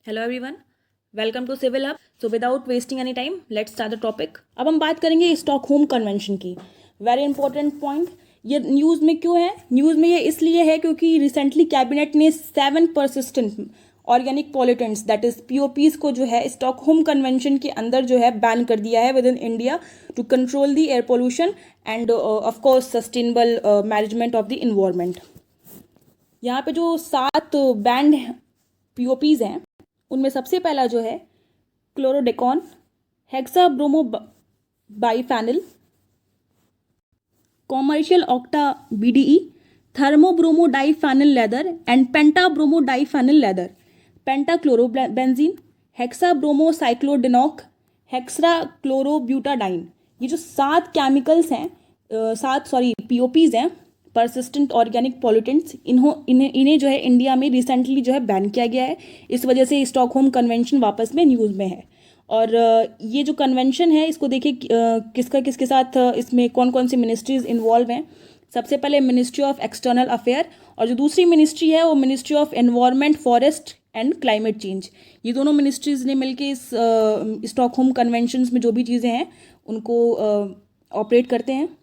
Hello everyone, welcome to civil hub. So without wasting any time let's start the topic. अब हम बात करेंगे Stockholm convention की। Very important point. ये news में क्यों है? न्यूज़ में ये इसलिए है क्योंकि रिसेंटली कैबिनेट ने 7 persistent organic pollutants that is POPs को जो है स्टॉकहोम कन्वेंशन के अंदर जो है बैन कर दिया है within India to control the air pollution and of course sustainable management of the environment. यहाँ पे जो 7 बैंड पीओपीज हैं उनमें सबसे पहला जो है chlordecone, hexa bromo biphenyl, commercial octa BDE, tetrabromo diphenyl ether and penta bromo diphenyl ether, penta chlorobenzene, hexa bromo cyclododecane, hexa chlorobutadiene. ये जो 7 केमिकल्स हैं, 7 पीओपीज हैं, परसिस्टेंट ऑर्गेनिक पॉल्यूटेंट्स, इन्हें जो है इंडिया में रिसेंटली जो है बैन किया गया है। इस वजह से स्टॉकहोम कन्वेंशन वापस में न्यूज़ में है। और ये जो कन्वेंशन है इसको देखिए किसके साथ इसमें कौन कौन सी मिनिस्ट्रीज इन्वॉल्व हैं। सबसे पहले मिनिस्ट्री ऑफ एक्सटर्नल अफेयर और जो दूसरी मिनिस्ट्री है वो ministry of environment, forest and climate change. ये दोनों मिनिस्ट्रीज ने मिलकर इस स्टॉकहोम कन्वेंशंस में जो भी चीज़ें हैं उनको ऑपरेट करते हैं।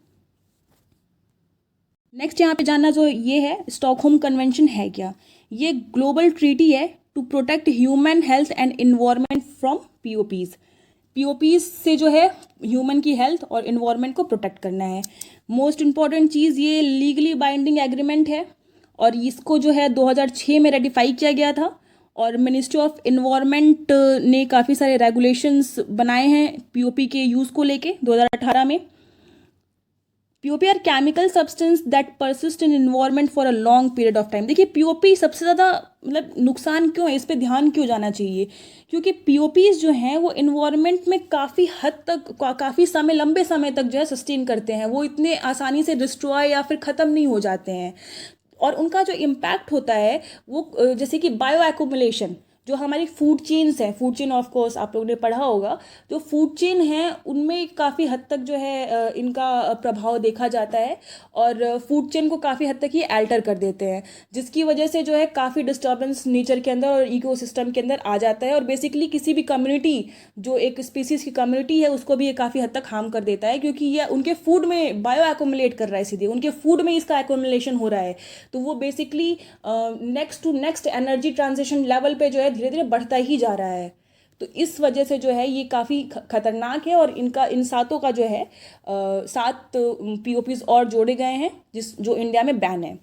नेक्स्ट यहाँ पे जानना जो ये है, स्टॉकहोम कन्वेंशन है क्या? ये ग्लोबल ट्रीटी है to protect human health and environment from POPs. POPs से जो है ह्यूमन की हेल्थ और इन्वायरमेंट को प्रोटेक्ट करना है। मोस्ट इम्पॉर्टेंट चीज़, ये लीगली बाइंडिंग एग्रीमेंट है और इसको जो है 2006 में रेटिफाई किया गया था। और मिनिस्ट्री ऑफ इन्वायरमेंट ने काफ़ी सारे रेगुलेशंस बनाए हैं पीओपी के यूज़ को लेके 2018 में। POP are chemical substance that persist in environment for a long period of time. देखिए पीओपी सबसे ज़्यादा मतलब नुकसान क्यों है, इस पे ध्यान क्यों जाना चाहिए? क्योंकि पीओपीज जो हैं वो इन्वायरमेंट में काफ़ी हद तक काफ़ी समय लंबे समय तक जो है सस्टेन करते हैं। वो इतने आसानी से डिस्ट्रॉय या फिर ख़त्म नहीं हो जाते हैं। और उनका जो इम्पैक्ट होता है वो जैसे कि बायो एक्यूमुलेशन, जो हमारी फूड चेन्स हैं, फूड चेन ऑफ कोर्स आप लोगों ने पढ़ा होगा, जो फूड चेन है उनमें काफ़ी हद तक जो है इनका प्रभाव देखा जाता है और फूड चेन को काफ़ी हद तक ये अल्टर कर देते हैं, जिसकी वजह से जो है काफ़ी डिस्टर्बेंस नेचर के अंदर और इकोसिस्टम के अंदर आ जाता है। और बेसिकली किसी भी कम्युनिटी, जो एक स्पीसीज़ की कम्युनिटी है, उसको भी ये काफ़ी हद तक हार्म कर देता है क्योंकि ये उनके फूड में बायो एक्यूमुलेट कर रहा है, सीधे उनके फूड में इसका एक्यूमुलेशन हो रहा है। तो वो basically next to next energy transition level पे जो है धीरे धीरे बढ़ता ही जा रहा है। तो इस वजह से जो है ये काफ़ी खतरनाक है और इन सातों का जो है 7 पीओपीज और जोड़े गए हैं जो इंडिया में बैन है।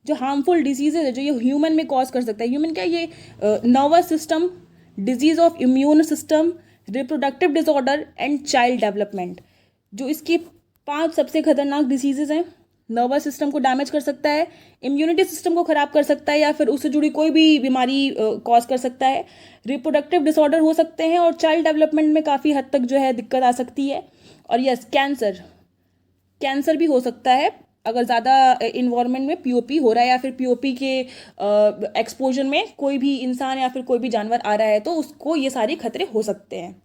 जो हार्मफुल डिजीजेज है जो ये ह्यूमन में कॉज कर सकता है, ह्यूमन क्या, ये nervous system, disease of immune system, reproductive disorder and child development, जो इसके 5 सबसे खतरनाक डिजीजेज हैं। नर्वस सिस्टम को डैमेज कर सकता है, इम्यूनिटी सिस्टम को ख़राब कर सकता है या फिर उससे जुड़ी कोई भी बीमारी कॉज कर सकता है, रिप्रोडक्टिव डिसऑर्डर हो सकते हैं और चाइल्ड डेवलपमेंट में काफ़ी हद तक जो है दिक्कत आ सकती है। और यस, कैंसर भी हो सकता है अगर ज़्यादा इन्वायरमेंट में पीओपी हो रहा है या फिर पीओपी के एक्सपोजर में कोई भी इंसान या फिर कोई भी जानवर आ रहा है तो उसको ये सारे खतरे हो सकते हैं।